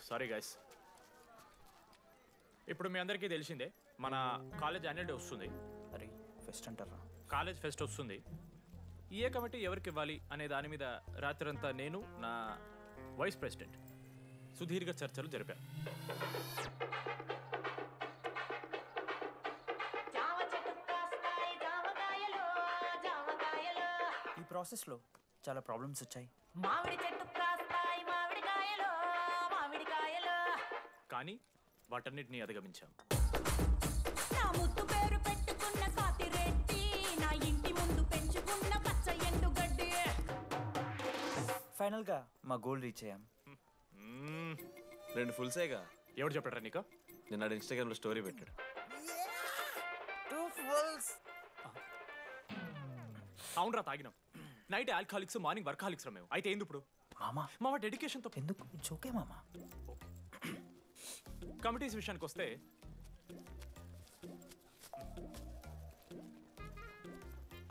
Sorry guys. ఇప్పుడు మీ అందరికీ తెలిసిందే మన కాలేజ్ యాన్యువల్ డే వస్తుంది. అరే ఫెస్ట్ అంటారా? కాలేజ్ ఫెస్ట్ వస్తుంది. ఏ కమిటీ ఎవరికి ఇవ్వాలి అనే దాని మీద రాత్రంతా నేను నా వైస్ ప్రెసిడెంట్ సుదీర్ఘ చర్చలు జరిపాను. ఈ ప్రాసెస్లో చాలా ప్రాబ్లమ్స్ వచ్చాయి. కానీ వాటన్నిటిని అధిగమించాం. ఫైనల్గా మా గోల్ రీచ్ అయ్యాం. 2 ఫుల్సేగా. ఎవరు చెప్పారా నీకు? నిన్న ఇన్స్టాగ్రామ్లో స్టోరీ పెట్టాడు. 2 ఫుల్స్. అవునరా, తాగినాం. నైట్ ఆల్కహాలిక్స్, మార్నింగ్ వర్కాలిక్స్ రా మేము. అయితే ఏంది ఇప్పుడు? మా డెడికేషన్తో ఎందుకు ఓకే మామా. కమిటీస్ విషయానికి వస్తే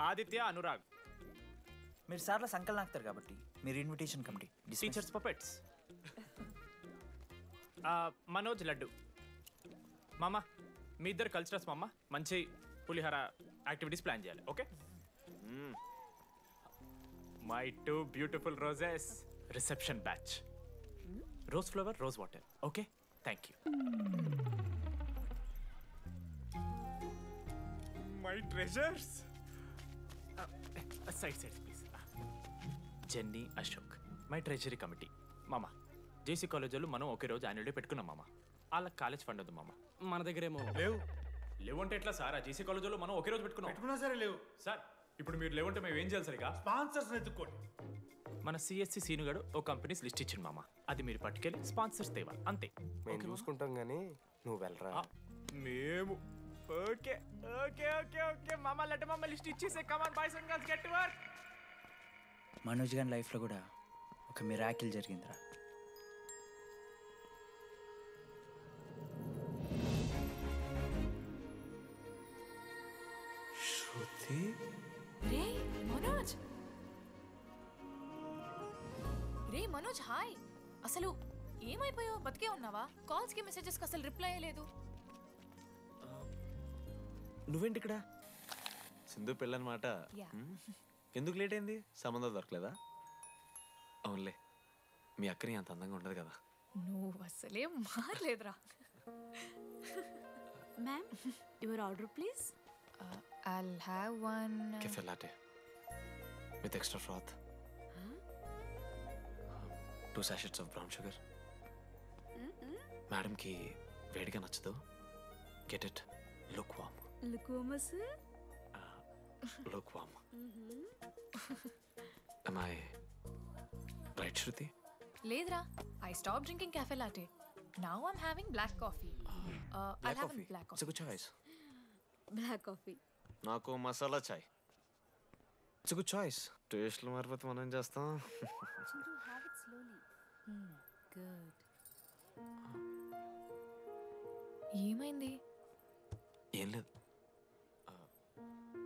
ఆదిత్య, అనురాగ్ మీరు సార్ల సంకల్ నాకుతారు కాబట్టి మీరు invitation committee. Teachers puppets. Manoj, laddu. మామ మీ ఇద్దరు కల్చరల్స్ మామ. మంచి పులిహార యాక్టివిటీస్ ప్లాన్ చేయాలి. Okay? My 2 beautiful roses. Reception batch. Rose flower, rose water. Okay, thank you. My treasures. Side please. Jenny, Ashok my treasury committee. మామ జేసీ కాలేజ్ వాళ్ళు మనం ఒకే రోజు యాన్యువల్ డే పెట్టుకున్నాం మామ. వాళ్ళకి కాలేజ్ ఫండ్ ఉంది మామ. మన దగ్గర ఏమో లేవంటే ఎట్లా సార్? ఆ జేసీ కాలేజ్ వాళ్ళు మనం ఒకే రోజు పెట్టుకున్నాం. సరే లేవు సార్. ఇప్పుడు మీరు లేవంటే మేము ఏం చేయాలి సరిగా? స్పాన్సర్స్ ఎత్తుక్కోండి. మన సిఎస్సి సీనుగాడు ఓ కంపెనీస్ లిస్ట్ ఇచ్చింది మామ. అది మీరు పట్టుకెళ్ళి స్పాన్సర్స్ తేవాలి అంతే. మేము చూసుకుంటాం కానీ నువ్వు వెళ్ళరా. మేము ఓకే ఓకే ఓకే ఓకే మామ. లెట్ మామ లిస్ట్ ఇచ్చేసే. Come on boys and girls, get to work. Manoj గారి లైఫ్లో కూడా ఒక మిరాకిల్ జరిగిందిరా. శృతి. రే మనోజ్. రే మనోజ్, హాయ్. అసలు ఏమైపోయావు? బతికే ఉన్నావా? కాల్స్ కి మెసేజెస్ కి అసలు రిప్లై అయ్యలేదు. నువ్వేంటి ఇక్కడ? సింధు పెళ్ళనమాట. ఎందుకు లేట్ అయింది? సంబంధం దొరకలేదా? అవునులే, మీ అక్కని అంత అందంగా ఉండదు కదా. నువ్వు అసలే మారలేదురా. Ma'am, your order please. I'll have one cafe latte with extra froth. 2 sachets of brown sugar. Madam కి వేడిగా నచ్చదు. Get it lukewarm. Lukewarm, sir? Lukewarm. Am I right, Shruti? లేదురా. I stopped drinking cafe latte. Now I'm having black coffee. I'll have a black It's a coffee. good choice. Black coffee. నాకు మసాలా చాయ్. It's a good choice. టేస్ట్లు మారిపోతే మనం ఏం చేస్తాం? Chintu, have it slowly. Good. ఏమైంది? ఏం లేదు,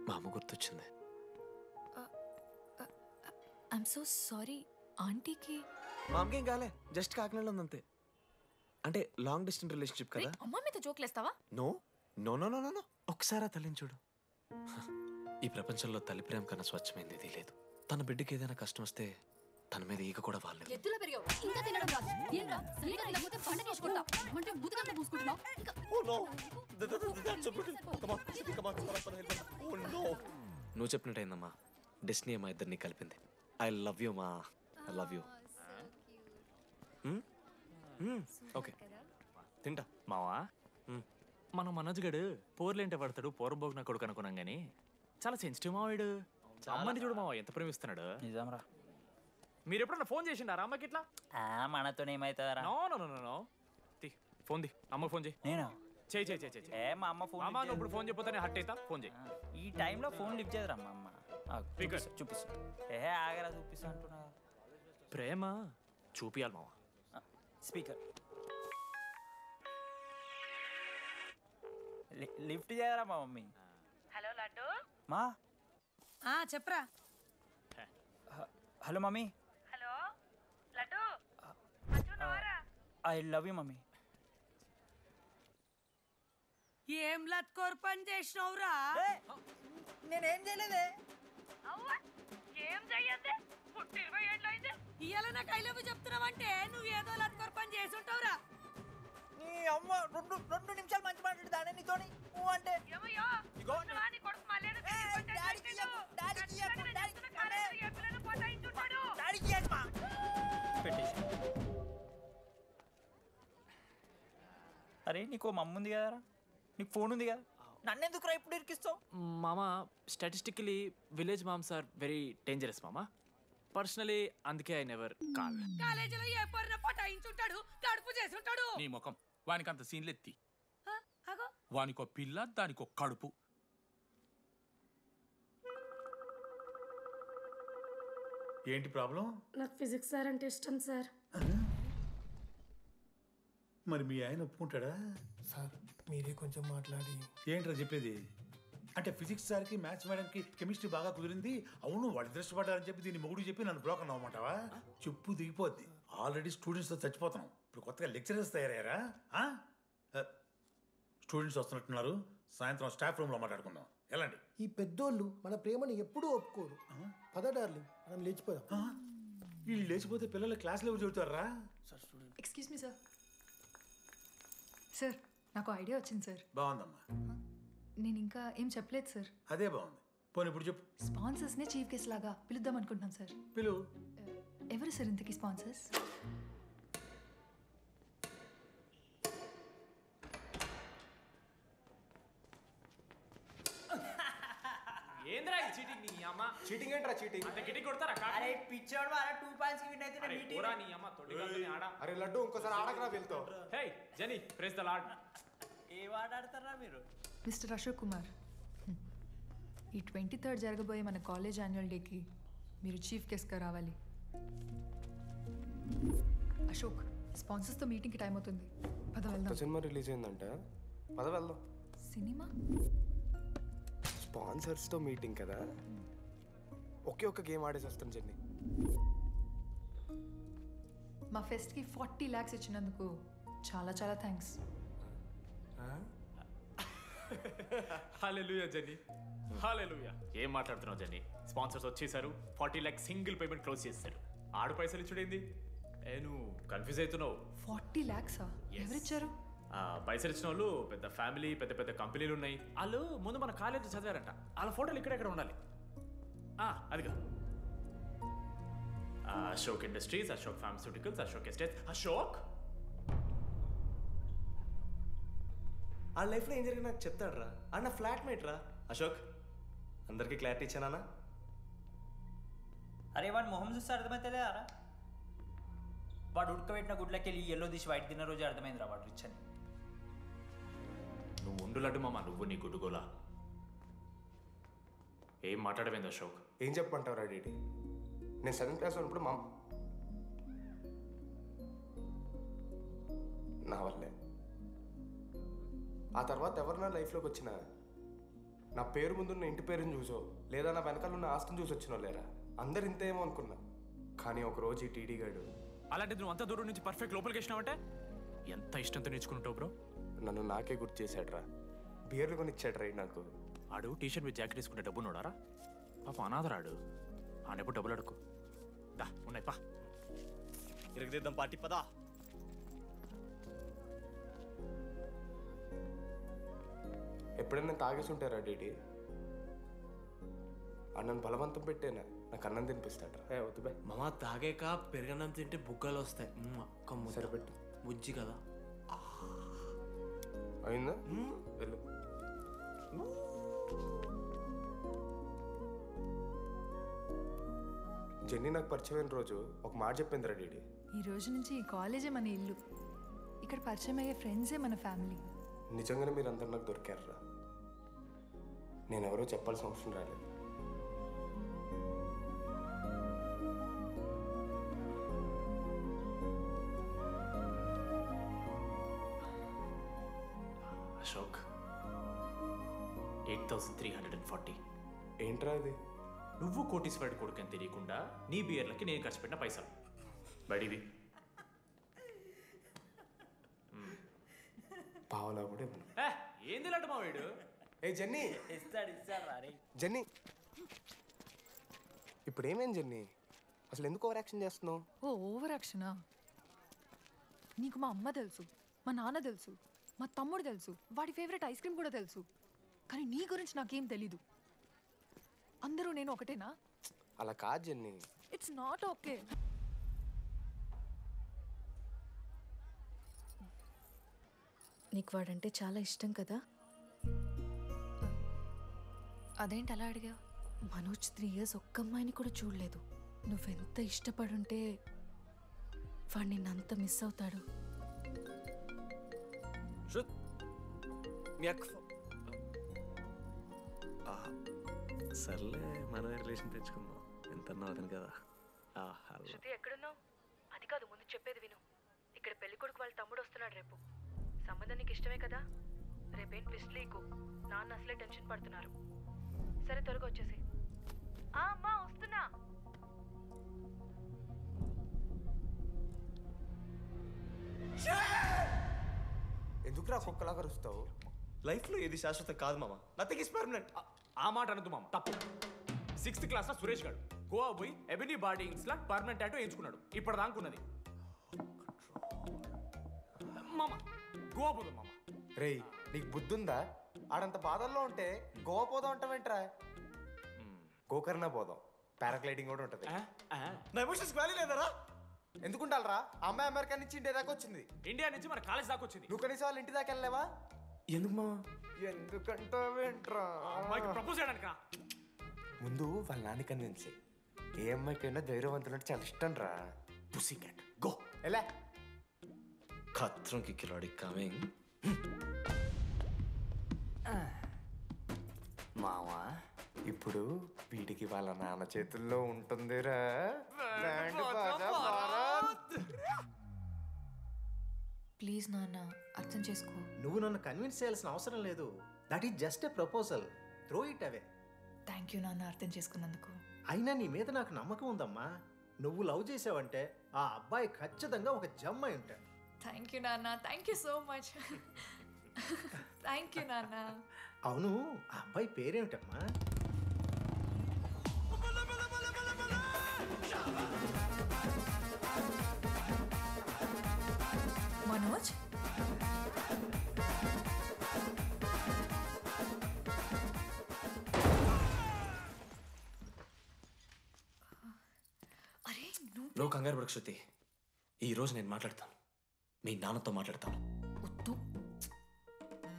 మా అమ్మ గుర్తొచ్చింది. I'm so sorry. ఆంటీకి మా అమ్మకేం కాలే, జస్ట్ కాకినాడలో ఉందంతే. అంటే లాంగ్ డిస్టెన్స్ రిలేషన్షిప్ కదా. అమ్మ మీద జోక్లేస్తావా? No no no no no. ఒకసారి ఆ తల్లిని చూడు. ఈ ప్రపంచంలో తల్లి ప్రేమ కన్నా స్వచ్ఛమైంది ఇది లేదు. తన బిడ్డకి ఏదైనా కష్టం వస్తే తన మీద ఈగ కూడా వాళ్ళలేదు. ఎత్తులో పెరిగావు ఇంకా తినడం రాదు. ఏంట్రా సరిగా తినకపోతే పంట చేసుకుంటా అంటే బుద్ధగా పూసుకుంటున్నావు. నువ్వు చెప్పినట్టయిందమ్మా, డెస్టినీ మా ఇద్దరిని కలిపింది. ఐ లవ్ యూ మా, ఐ లవ్ యూ. ఓకే తింటా. మావా మనం మనోజ్ గడు పోర్లేంటే పడతాడు, పోరబోగు నా కొడుకు అనుకున్నాం గానీ చాలా సెన్సిటివ్ మావాడు. అమ్మని చూడు మావా ఎంత ప్రేమిస్తున్నాడు. నిజంరా. మీరు ఎప్పుడన్నా ఫోన్ చేసిండారా అమ్మకి ఇట్లా? మనతో ఏమైతుందరా? No no no no. Phone ది, అమ్మకి ఫోన్ చేయి. నేను చేయి. మా అమ్మ ఫోన్. అమ్మ నువ్వు ఇప్పుడు ఫోన్ చెప్పితే హట్ అవుతా. ఫోన్ చేయి. ఈ టైంలో ఫోన్ లిఫ్ట్ చేయదురా మా అమ్మ. చూపిస్తా. ఆగరా చూపిస్తా అంటున్నా. ప్రేమ చూపియాలి మావా. స్పీకర్ లిఫ్ట్ చేయరా మా మమ్మీ. హలో లడ్డు. మా చెప్పరా. Hello mummy. Hello laddu. I love you mummy. ఏం లత్కోర్ పని చేసినవురా? నేనేం చేయలేదే. ఏం చెయ్యద్దే? పుట్టి 20 ఏళ్ళైంది. ఇయ్యాల నాకు ఐ లవ్ యూ చెప్తున్నావంటే నువ్వు ఏదో లత్కోర్ పని చేసుంటావురా. నీ అమ్మ రెండు నిమిషాలు మంచి మాట్లాడుతానే నీతోని. నువ్వు అంటే ఏమయ్యో? ఉన్నవాని కొడుకు మళ్ళేదో అరే నీకు మమ్మ ఉంది కదరా, నీకు ఫోన్ ఉంది కదా, నన్నెందుకు రా ఇప్పుడు ఇరికిస్తావు? మామా statistically village moms are very dangerous మామా. పర్సనలీ అందుకే ఐ నెవర్ కాల్. కాలేజీలో ఏ పొరిన పటాయించుంటాడు, కడుపు చేసుంటాడు. నీ ముఖం వానికంత సీన్లెత్తి. అగో వానికో పిల్ల దానికో కడుపు. ఏంటి ప్రాబ్లం? నాకు ఫిజిక్స్ సార్ అంటే ఇష్టం సార్. మరి మీ ఆయన ఒప్పుకుంటాడా? సార్ మీరే కొంచెం మాట్లాడి. ఏంట్రా చెప్పేది? అంటే ఫిజిక్స్ సార్కి మ్యాథ్స్ మేడంకి కెమిస్ట్రీ బాగా కుదిరింది, అవును వాళ్ళు ఇష్టపడ్డారని చెప్పి దీన్ని మొగుడు చెప్పి నన్ను బ్రోకన్ అవ్వమంటావా? చెప్పు దిగిపోద్ది. ఆల్రెడీ స్టూడెంట్స్తో చచ్చిపోతున్నాం, ఇప్పుడు కొత్తగా లెక్చరర్స్ తయారయ్యారా? స్టూడెంట్స్ వస్తున్నట్టున్నారు, సాయంత్రం స్టాఫ్ రూమ్లో మాట్లాడుకుందాం. ఎలాంటి ఈ పెద్దోళ్ళు మన ప్రేమను ఎప్పుడూ ఒప్పుకోరు. పద డార్లింగ్, మనం లేచిపోదాం. వీళ్ళు లేచిపోతే పిల్లలు క్లాస్లో ఎవరు చెబుతారా? Excuse me sir. సార్ నాకు ఐడియా వచ్చింది సార్. బాగుందమ్మా, నేను ఇంకా ఏం చెప్పలేదు సార్. అదే బాగుంది. పోనీ ఇప్పుడు చెప్పు. స్పాన్సర్స్నే చీఫ్ గెస్ట్ లాగా పిలుద్దాం అనుకుంటున్నాం సార్. పిలువు. ఎవరు సార్ ఇంతకీ స్పాన్సర్స్? ఏంద్రా ఈ చీటింగ్ నీ అమ్మ? చీటింగ్ ఏంట్రా చీటింగ్? అంత గిటి కొడతారా కాకి? అరే పిచ్చోడు వారా 2 పాయింట్స్ కి విన్ అయితే అరే పోరా నీ అమ్మ తొడిగల్ని ఆడ. అరే లడ్డు ఇంకోసారి ఆడకరా వెళ్తావు. హే జెనీ ప్రెస్ ద లార్డ్. ఏ వాడాడతారా మీరు? మిస్టర్ అశోక్ కుమార్, ఈ 23rd జరగబోయే మన కాలేజ్ యాన్యువల్ డేకి మీరు చీఫ్ గెస్ట్గా రావాలి. అశోక్, స్పాన్సర్స్తో మీటింగ్కి టైం అవుతుంది, పద వెళ్దాం. సినిమా రిలీజ్ అయిందంట, పద వెళ్దాం. సినిమా? స్పాన్సర్స్తో మీటింగ్ కదా, ఒకే ఒక్క గేమ్ ఆడేసి వస్తాం జెన్నీ. మా ఫెస్ట్కి 40 lakhs ఇచ్చినందుకు చాలా చాలా థ్యాంక్స్. హల్లెలూయా జెన్నీ, హల్లెలూయా. ఏం మాట్లాడుతున్నావు జెన్నీ? స్పాన్సర్స్ వచ్చేసారు, 40 lakhs సింగిల్ పేమెంట్ క్లోజ్ చేస్తారు. ఆడు పైసలు ఇచ్చుడేంది? నువ్వు కన్ఫ్యూజ్ అవుతున్నావు. 40 lakhs ఎవరిచ్చారు? పైసలు ఇచ్చిన వాళ్ళు పెద్ద ఫ్యామిలీ, పెద్ద పెద్ద కంపెనీలు ఉన్నాయి. వాళ్ళు ముందు మన కాలేజ్ చదివారంట, వాళ్ళ ఫోటోలు ఇక్కడెక్కడ ఉండాలి. అదిగా Ashok industries, Ashok pharmaceuticals, Ashok estates. Ashok ఆ లైఫ్లో ఏం జరిగింది నాకు చెప్తాడు రా. అన్న ఫ్లాట్మేట్ రా అశోక్. అందరికీ క్లారిటీ ఇచ్చానా? అరే వాడు మొహం చూస్తే అర్థమైతే రా. వాడు ఉడకబెట్టిన గుడ్లకి వెళ్ళి ఎల్లో తీసి వైట్ తిన్న రోజు అర్థమైందిరా వాడు రిచ్ అని. నువ్వు ఉండు లడ్డు మామ, నువ్వు నీ గుడ్డుగోలా. ఏం మాట్లాడమైంది అశోక్? ఏం చెప్పమంటావు రా డీడీ? నేను 7th క్లాస్లో ఉన్నప్పుడు నా వల్లే. ఆ తర్వాత ఎవరు నా లైఫ్లోకి వచ్చినా నా పేరు ముందున్న ఇంటి పేరుని చూసో లేదా నా వెనకాల ఉన్న ఆస్తిని చూసి వచ్చినో లేరా, అందరు ఇంతేమో అనుకున్నా. కానీ ఒకరోజు ఈ టీడీ గాడు. అలాంటిది నువ్వు అంత దూరం నుంచి పర్ఫెక్ట్ లోపలికి వేసినావంటే ఎంత ఇష్టంతో నేర్చుకుంటావు బ్రో. నన్ను నాకే గుర్తు చేశాడ్రా, బియర్లు కొని ఇచ్చాడ్రా నాకు. ఆడు టీషర్ట్ మీద జాకెట్ వేసుకుంటే డబ్బు నోడారా? పాప అనాథరాడు, ఆడెప్పుడు డబ్బులు అడుకు. దా ఉన్నాయి పా, ఇరగదిద్దాం పార్టీ పదా. ఎప్పుడైనా తాగేసి ఉంటారా డీడీ? అన్నను బలవంతం పెట్టేనా నాకు అన్నం తినిపిస్తాడ్రా. వద్దు బాయ్ మామ, తాగాక పెరగన్నం తింటే బుగ్గలు వస్తాయి. సరిపెట్టు. బుజ్జి కదా. అయిందా? వెళ్ళు. జెన్నీ నాకు పరిచయమైన రోజు ఒక మాట చెప్పిందిరా డీడీ. ఈ రోజు నుంచి ఈ కాలేజే మన ఇల్లు, ఇక్కడ పరిచయం అయ్యే ఫ్రెండ్సే మన ఫ్యామిలీ. నిజంగానే మీరు అందరు నాకు దొరికారురా. నేనెవరో చెప్పాల్సిన అవసరం రాలేదు. అశోక్ 8,340. ఏంట్రా ఇది? నువ్వు కోటీశ్వరుడి కొడుకు అని తెలియకుండా నీ బియర్లకి నేను ఖర్చు పెట్టిన పైసలు బడివి. పావులా కూడా ఇవ్వను. ఏంది లడ్డు మా వీడు? ఏ జెన్నీ, ఇస్తాడు రే. జెన్నీ, ఇప్పుడు ఏమేం జెన్నీ? అసలు ఎందుకు ఓవర్ యాక్షన్ చేస్తున్నావు? ఓ ఓవర్ యాక్షనా? నీకు మా అమ్మ తెలుసు, మా నాన్న తెలుసు, మా తమ్ముడు తెలుసు, వాడి ఫేవరెట్ ఐస్ క్రీమ్ కూడా తెలుసు. కానీ నీ గురించి నాకేం తెలీదు. అందరూ నేను ఒకటేనా? అలా కాదు జెన్నీ. It's not okay. నీకు వాడంటే చాలా ఇష్టం కదా? అదేంటి అలా అడిగావు? మనోజ్ 3 years ఒక్క అమ్మాయిని కూడా చూడలేదు. నువ్వెంత ఇష్టపడుంటే వాడు నిన్నంత మిస్ అవుతాడు. మీ అక్క సర్లే, మనమే రిలేషన్ తెచ్చుకుందాం. ఎంత అతను కదా. శృతి ఎక్కడున్నావు? అది కాదు, ముందు చెప్పేది విను. ఇక్కడ పెళ్లి కొడుకు వాళ్ళ తమ్ముడు వస్తున్నాడు రేపు. సంబంధం నీకు ఇష్టమే కదా? రేపేం ట్విస్ట్ లీకు. నాన్న అసలే టెన్షన్ పడుతున్నారు. సరే త్వరగా వచ్చేసి. అమ్మా వస్తున్నా. ఎందుకురా కుక్కలాగా అరుస్తావు? లైఫ్లో ఏది శాశ్వతం కాదు మామ. Nothing is permanent. ఆ మాట అనద్దు మామ, తప్పు. 6th క్లాస్లో సురేష్ గారు గోవా పోయి ఎబినీ బార్డింగ్స్ లా పర్మనెంట్ టాటూ ఎంచుకున్నాడు. ఇప్పుడు దానుకున్నది మామ. గోవా పోదు మామ. రేయ్, నీకు బుద్ధుందా? ఆడంత బాధల్లో ఉంటే గోవా పోదాం అంటావేంట్రా? గోకర్ణ పోదాం, పారాగ్లైడింగ్ కూడా ఉంటుంది. నా ఎమోషన్స్ వాల్యూ లేదరా? ఎందుకుంటారా? అమ్మాయి అమెరికా నుంచి ఇండియా దాకా వచ్చింది. ఇండియా నుంచి మన కాలేజ్ దాకా వచ్చింది. నువ్వు కనీసం వాళ్ళ ఇంటి దాకా వెళ్ళలేవా? ఎందుకు మామ? ఎందుకంటావేంట్రా? అమ్మాయికి ప్రపోజ్ చేయడానికి. ముందు వాళ్ళ నాన్న కన్విన్స్. ఏ అమ్మాయికైనా ధైర్యవంతులంటే చాలా ఇష్టం రా. పుసి క్యాట్ గో. ఎలా? ఖత్రం కి కిలాడి కమింగ్. మావా, ఇప్పుడు వీడికి వాళ్ళ నాన్న చేతుల్లో ఉంటుందిరా. ప్లీజ్ నాన్న, అర్థం చేసుకో. నువ్వు నన్ను కన్విన్స్ చేయాల్సిన అవసరం లేదు. That is just a proposal. Throw it away. Thank you నాన్న, అర్థం చేసుకున్నందుకు. అయినా నీ మీద నాకు నమ్మకం ఉందమ్మా. నువ్వు లవ్ చేసావంటే ఆ అబ్బాయి ఖచ్చితంగా ఒక జమ్ అయి ఉంటాడు. థ్యాంక్ యూ నాన్న, thank you so much. Thank you నాన్న. అవును, ఆ అబ్బాయి పేరేమిటమ్మా? మనోజ్. అరే నువ్వు కంగారు పడకు శృతి. ఈ రోజు నేను మాట్లాడతాను. మీ నాన్నతో మాట్లాడతాను. వద్దు.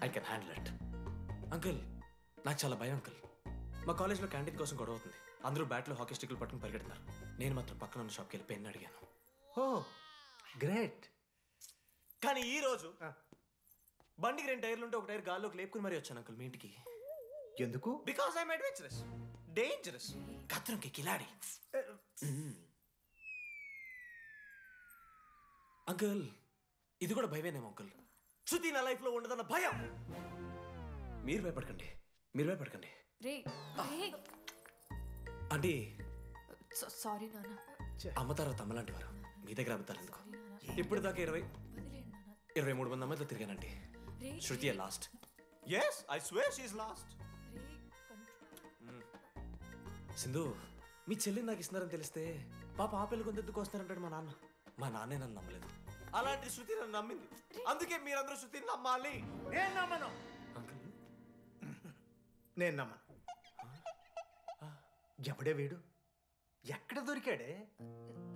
I can handle it. Uncle, నాకు చాలా భయం అంకుల్. మా కాలేజ్లో క్యాంటీన్ కోసం గొడవ అవుతుంది. అందరూ బ్యాట్లో హాకీ స్టిక్లు పట్టుకుని పరిగెడుతున్నారు. నేను మాత్రం పక్కన ఉన్న షాప్కి వెళ్ళి పెన్ అడిగాను. ఓ గ్రేట్. కానీ ఈ రోజు బండికి 2 టైర్లు ఉంటే ఒక టైర్ గాల్లోకి లేపుకుని మరీ వచ్చాను అంకుల్ మీ ఇంటికి. ఎందుకు? బికాస్ ఐఎమ్ అడ్వెంచరస్, డేంజరస్, కత్రంకి కిలాడి. అంకుల్, ఇది కూడా భయమేనేమో అంకుల్. శృతి నా లైఫ్లో ఉండదన్న భయం. మీరు భయపడకండి, మీరు భయపడకండి. రే రే. అంటే సారీ నాన్న. అమ్మ తర్వాత అమ్మలాంటి వారు. మీ దగ్గర అబద్ధాలు ఎందుకు? ఇప్పుడు దాకా 23 మంది అమ్మాయితో తిరిగానండి. Shruti last. Yes, I swear she is last. Sindhu, మీ చెల్లిని నాకు ఇస్తున్నారని తెలిస్తే పాప ఆ పెళ్లి కొంతెందుకు వస్తారంటాడు మా నాన్న. మా నాన్నే నన్ను నమ్మలేదు. అలాంటి శృతి నన్ను నమ్మింది. అందుకే మీరందరూ శృతిని నమ్మాలి. నేను నమ్మను. అంకుల్, నేను నమ్మను. ఎవడే వీడు? ఎక్కడ దొరికాడే?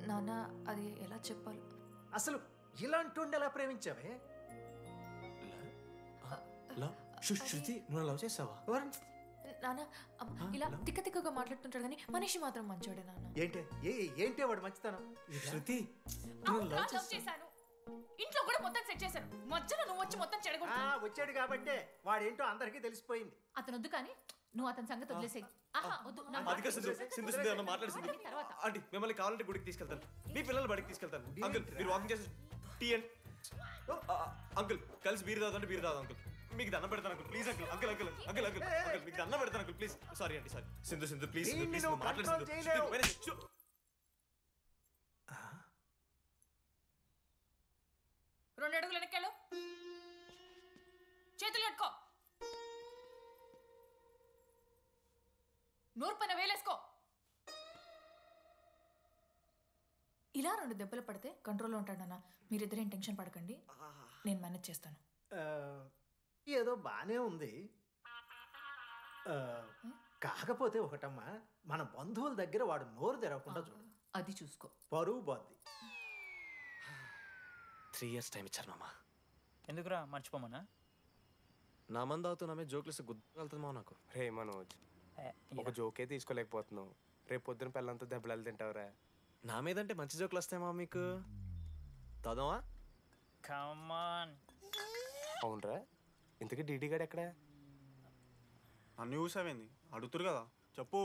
నాన్న, అది ఎలా చెప్పాలి? అసలు ఇలాంటి ఎలా ప్రేమించావే? శృతి, నువ్వు లవ్ చేసావా? నాన్న, ఇలా తిక్కగా మాట్లాడుతుంటాడు కానీ మనిషి మాత్రం మంచోడే నాన్న. ఏంటి వాడు మంచితనం? శృతి, లవ్ చేశాను. ఇంట్లో కూడా మొత్తం సెట్ చేశాను. మధ్యలో నువ్వు వచ్చి మొత్తం చెడగొట్టావు. వచ్చాడు కాబట్టే వాడేంటో అందరికీ తెలిసిపోయింది. అతను వద్దు కానీ నువ్వు అతని సంగతి వదిలేసేయి. ఆంటీ, మిమ్మల్ని కావాలంటే గుడికి తీసుకెళ్తాను. మీ పిల్లలు బడికి తీసుకెళ్తాను. అంకుల్, మీరు వాకింగ్ చేసి టీ అండ్ అంకుల్ కలిసి బీరు తాగుతుంటే బీరు తాగు అంకుల్. మీకు దండం పెడతాను uncle, please uncle. Uncle uncle uncle uncle uncle మీకు దండం పెడతాను అంకుల్, ప్లీజ్. సారీ అండి, సారీ. సింధు ప్లీజ్ ప్లీజ్ మాట్లాడు. 2 అడుగులు వెనక్కెళ్ళు. చేతులు కట్టుకో. నోరు పైన వేలేసుకో. ఇలా 2 దెబ్బలు పడితే కంట్రోల్లో ఉంటాడన్న. మీరిద్దరేం టెన్షన్ పడకండి, నేను మేనేజ్ చేస్తాను. ఏదో బానే ఉంది. కాకపోతే ఒకటమ్మా, మన బంధువుల దగ్గర వాడు నోరు తెరవకుండా చూడు. అది చూసుకో. పరువు బాద్ది. 3 years టైం ఇచ్చారు మామ. ఎందుకురా మర్చిపోమన్నా? నా మంది అవుతూ నా మీద జోకులు గుర్తుకెళ్తుంది మామ నాకు. రే మనోజ్, ఒక జోకే తీసుకోలేకపోతున్నావు. రేపు పొద్దున పిల్లలంతా దెబ్బలు తింటావురా. నా మీదంటే మంచి జోకులు వస్తాయి మామ మీకు. తాదామా? కమాన్. అవునరా, ఇంతకీ డీడీ గాడు ఎక్కడా? అన్ని చూసావేంది? అడుగుతురు కదా, చెప్పు.